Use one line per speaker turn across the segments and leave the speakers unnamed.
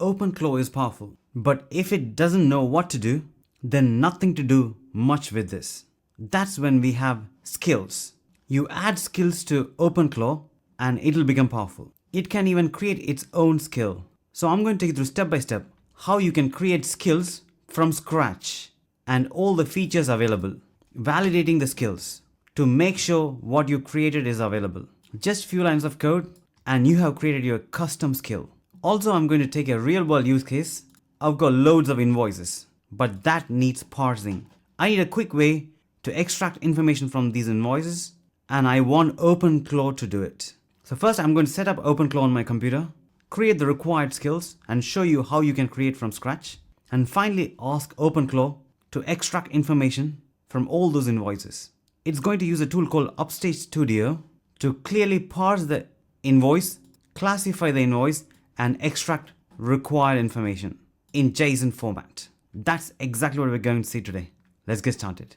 OpenClaw is powerful, but if it doesn't know what to do, then nothing to do much with this. That's when we have skills. You add skills to OpenClaw and it'll become powerful. It can even create its own skill. So I'm going to take you through step by step how you can create skills from scratch and all the features available, validating the skills to make sure what you created is available. Just few lines of code and you have created your custom skill. Also, I'm going to take a real world use case. I've got loads of invoices, but that needs parsing. I need a quick way to extract information from these invoices, and I want OpenClaw to do it. So first I'm going to set up OpenClaw on my computer, create the required skills and show you how you can create from scratch, and finally ask OpenClaw to extract information from all those invoices. It's going to use a tool called Upstage Studio to clearly parse the invoice, classify the invoice, and extract required information in JSON format. That's exactly what we're going to see today. Let's get started.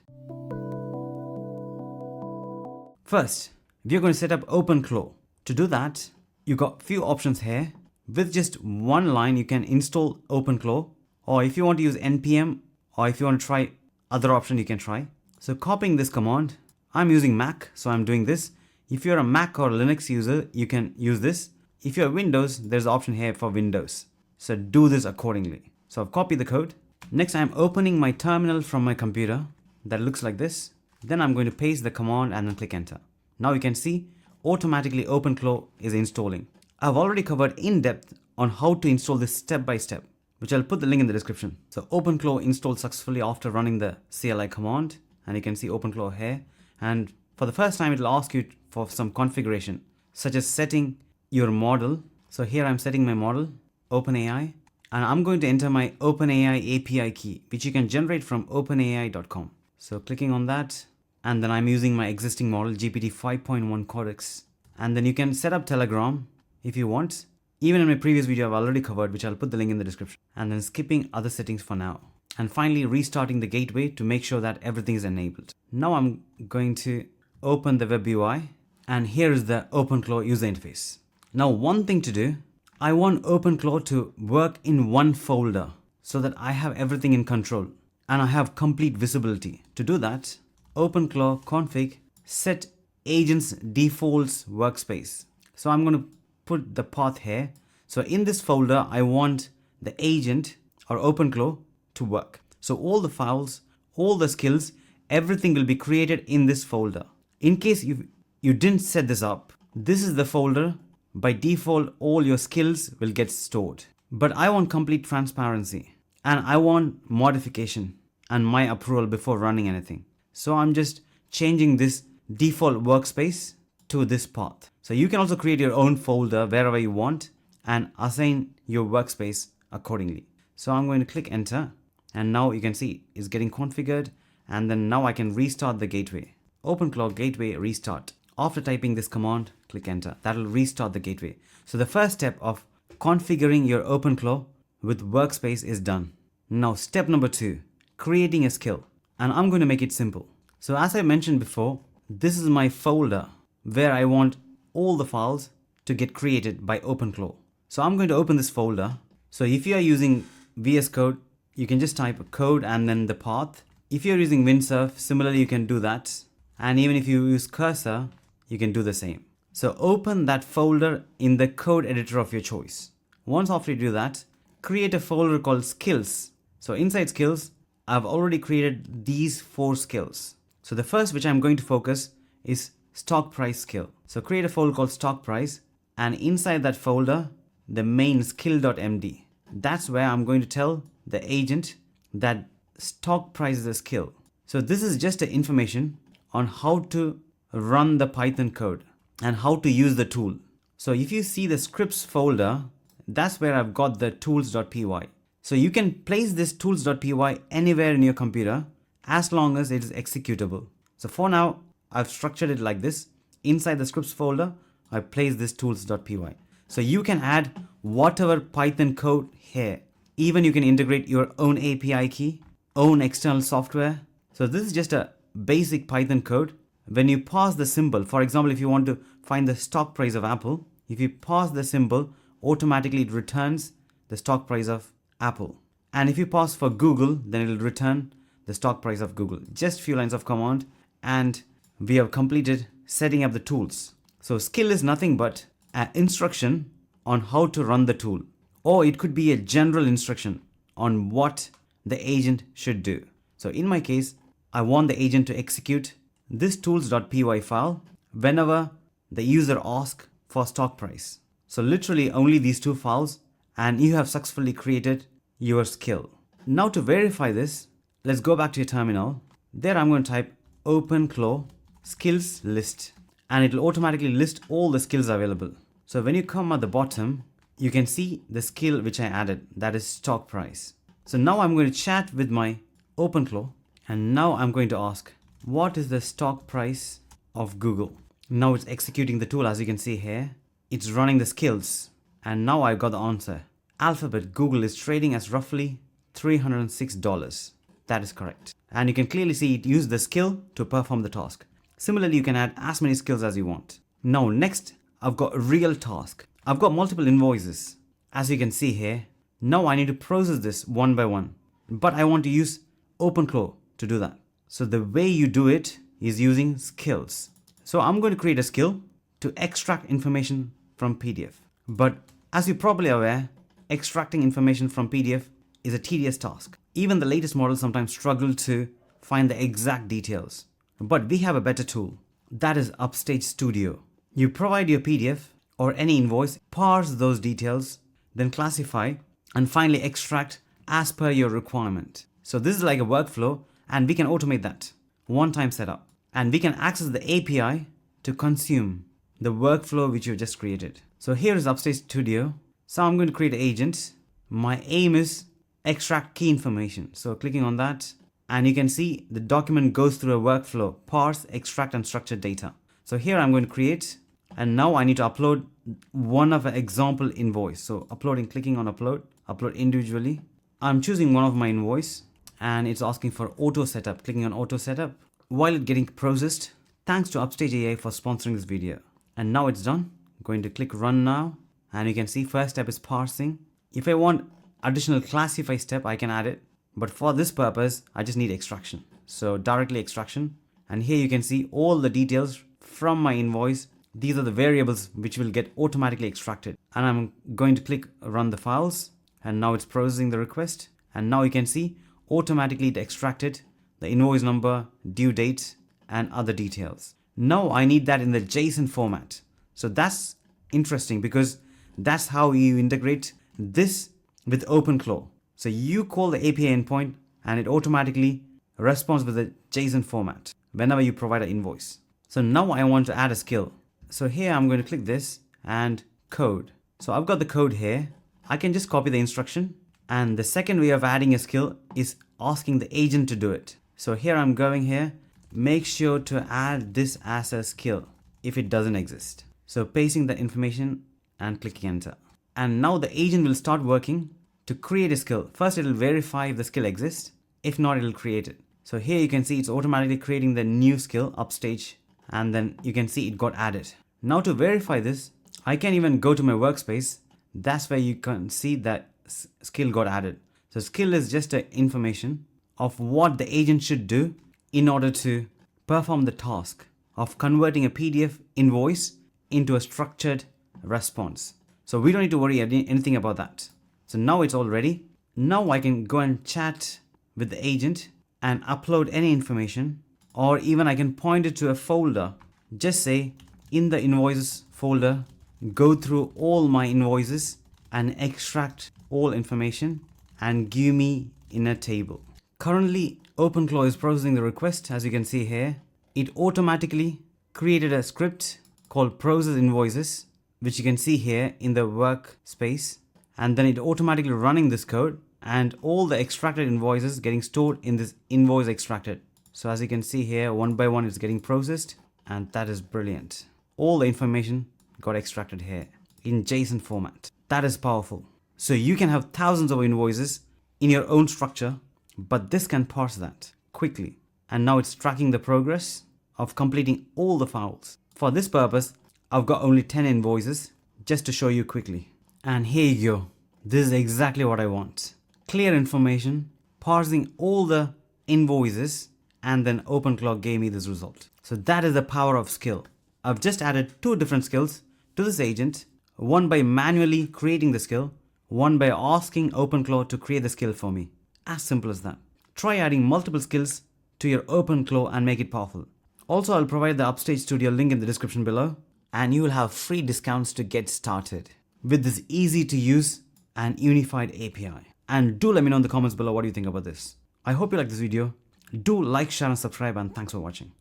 First, we're going to set up OpenClaw. To do that, you got few options here. With just one line, you can install OpenClaw, or if you want to use npm, or if you want to try other option, you can try. So copying this command, I'm using Mac, so I'm doing this. If you're a Mac or Linux user, you can use this. If you're Windows, there's an option here for Windows. So do this accordingly. So I've copied the code. Next, I'm opening my terminal from my computer that looks like this. Then I'm going to paste the command and then click enter. Now you can see automatically OpenClaw is installing. I've already covered in depth on how to install this step by step, which I'll put the link in the description. So OpenClaw installed successfully after running the CLI command, and you can see OpenClaw here. And for the first time, it'll ask you for some configuration, such as setting your model. So here I'm setting my model, OpenAI, and I'm going to enter my OpenAI API key, which you can generate from openai.com. So clicking on that, and then I'm using my existing model, GPT 5.1 Codex. And then you can set up Telegram if you want. Even in my previous video, I've already covered, which I'll put the link in the description. And then skipping other settings for now. And finally, restarting the gateway to make sure that everything is enabled. Now I'm going to open the web UI, and here is the OpenClaw user interface. Now, one thing to do, I want OpenClaw to work in one folder so that I have everything in control and I have complete visibility. To do that, OpenClaw config set agents defaults workspace. So I'm going to put the path here. So in this folder, I want the agent or OpenClaw to work. So all the files, all the skills, everything will be created in this folder. In case you didn't set this up, this is the folder. By default, all your skills will get stored. But I want complete transparency and I want modification and my approval before running anything. So I'm just changing this default workspace to this path. So you can also create your own folder wherever you want and assign your workspace accordingly. So I'm going to click enter, and now you can see it's getting configured, and then now I can restart the gateway. OpenClaw gateway restart. After typing this command, click enter. That will restart the gateway. So the first step of configuring your OpenClaw with workspace is done. Now step number 2, creating a skill. And I'm going to make it simple. So as I mentioned before, this is my folder where I want all the files to get created by OpenClaw. So I'm going to open this folder. So if you are using VS Code, you can just type code and then the path. If you're using Windsurf, similarly you can do that. And even if you use Cursor, you can do the same. So open that folder in the code editor of your choice. Once after you do that, create a folder called skills. So inside skills, I've already created these 4 skills. So the first which I'm going to focus is stock price skill. So create a folder called stock price, and inside that folder, the main skill.md. That's where I'm going to tell the agent that stock price is a skill. So this is just the information on how to run the Python code and how to use the tool. So if you see the scripts folder, that's where I've got the tools.py. So you can place this tools.py anywhere in your computer as long as it is executable. So for now, I've structured it like this. Inside the scripts folder, I place this tools.py. So you can add whatever Python code here. Even you can integrate your own API key, own external software. So this is just a basic Python code. When you pass the symbol, for example, if you want to find the stock price of Apple, if you pass the symbol, automatically it returns the stock price of Apple. And if you parse for Google, then it will return the stock price of Google. Just few lines of command, and we have completed setting up the tools. So skill is nothing but an instruction on how to run the tool, or it could be a general instruction on what the agent should do. So in my case, I want the agent to execute this tools.py file whenever the user asks for stock price. So literally only these two files, and you have successfully created your skill. Now to verify this, let's go back to your terminal. There I'm going to type OpenClaw skills list, and it will automatically list all the skills available. So when you come at the bottom, you can see the skill which I added, that is stock price. So now I'm going to chat with my OpenClaw, and now I'm going to ask, what is the stock price of Google? Now it's executing the tool. As you can see here, it's running the skills, and now I've got the answer. Alphabet Google is trading as roughly $306. That is correct. And you can clearly see it used the skill to perform the task. Similarly, you can add as many skills as you want. Now next, I've got a real task. I've got multiple invoices. As you can see here, now I need to process this one by one, but I want to use OpenClaw to do that. So the way you do it is using skills. So I'm going to create a skill to extract information from PDF. But as you're probably aware, extracting information from PDF is a tedious task. Even the latest models sometimes struggle to find the exact details. But we have a better tool. That is Upstage Studio. You provide your PDF or any invoice, parse those details, then classify, and finally extract as per your requirement. So this is like a workflow, and we can automate that. One-time setup. And we can access the API to consume the workflow which you just created. So here is Upstage Studio. So I'm going to create an agent. My aim is extract key information. So clicking on that, and you can see the document goes through a workflow, parse, extract, and structure data. So here I'm going to create, and now I need to upload one of an example invoice. So uploading, clicking on upload individually. I'm choosing one of my invoice, and it's asking for auto setup, clicking on auto setup. While it's getting processed, thanks to Upstage AI for sponsoring this video. And now it's done. I'm going to click run now, and you can see first step is parsing. If I want additional classify step, I can add it. But for this purpose, I just need extraction. So directly extraction. And here you can see all the details from my invoice. These are the variables which will get automatically extracted. And I'm going to click run the files. And now it's processing the request. And now you can see automatically it extracted the invoice number, due date, and other details. Now I need that in the JSON format. So that's interesting because that's how you integrate this with OpenClaw. So you call the API endpoint and it automatically responds with the JSON format whenever you provide an invoice. So now I want to add a skill. So here I'm going to click this and code. So I've got the code here. I can just copy the instruction. And the second way of adding a skill is asking the agent to do it. So here I'm going here, make sure to add this as a skill if it doesn't exist. So pasting the information and clicking enter. And now the agent will start working to create a skill. First it will verify if the skill exists. If not, it will create it. So here you can see it's automatically creating the new skill, Upstage, and then you can see it got added. Now to verify this, I can even go to my workspace. That's where you can see that skill got added. So skill is just an information of what the agent should do in order to perform the task of converting a PDF invoice into a structured response. So we don't need to worry anything about that. So now it's all ready. Now I can go and chat with the agent and upload any information, or even I can point it to a folder. Just say in the invoices folder, go through all my invoices and extract all information and give me in a table. Currently, OpenClaw is processing the request. As you can see here, it automatically created a script called process invoices, which you can see here in the workspace. And then it automatically running this code, and all the extracted invoices getting stored in this invoice extracted. So as you can see here, one by one it's getting processed, and that is brilliant. All the information got extracted here in JSON format. That is powerful. So you can have thousands of invoices in your own structure, but this can parse that quickly. And now it's tracking the progress of completing all the files. For this purpose, I've got only 10 invoices just to show you quickly. And here you go. This is exactly what I want. Clear information, parsing all the invoices, and then OpenClaw gave me this result. So that is the power of skill. I've just added two different skills to this agent, one by manually creating the skill, one by asking OpenClaw to create the skill for me. As simple as that. Try adding multiple skills to your OpenClaw and make it powerful. Also, I'll provide the Upstage Studio link in the description below, and you will have free discounts to get started with this easy to use and unified API. And do let me know in the comments below what you think about this. I hope you like this video. Do like, share, and subscribe, and thanks for watching.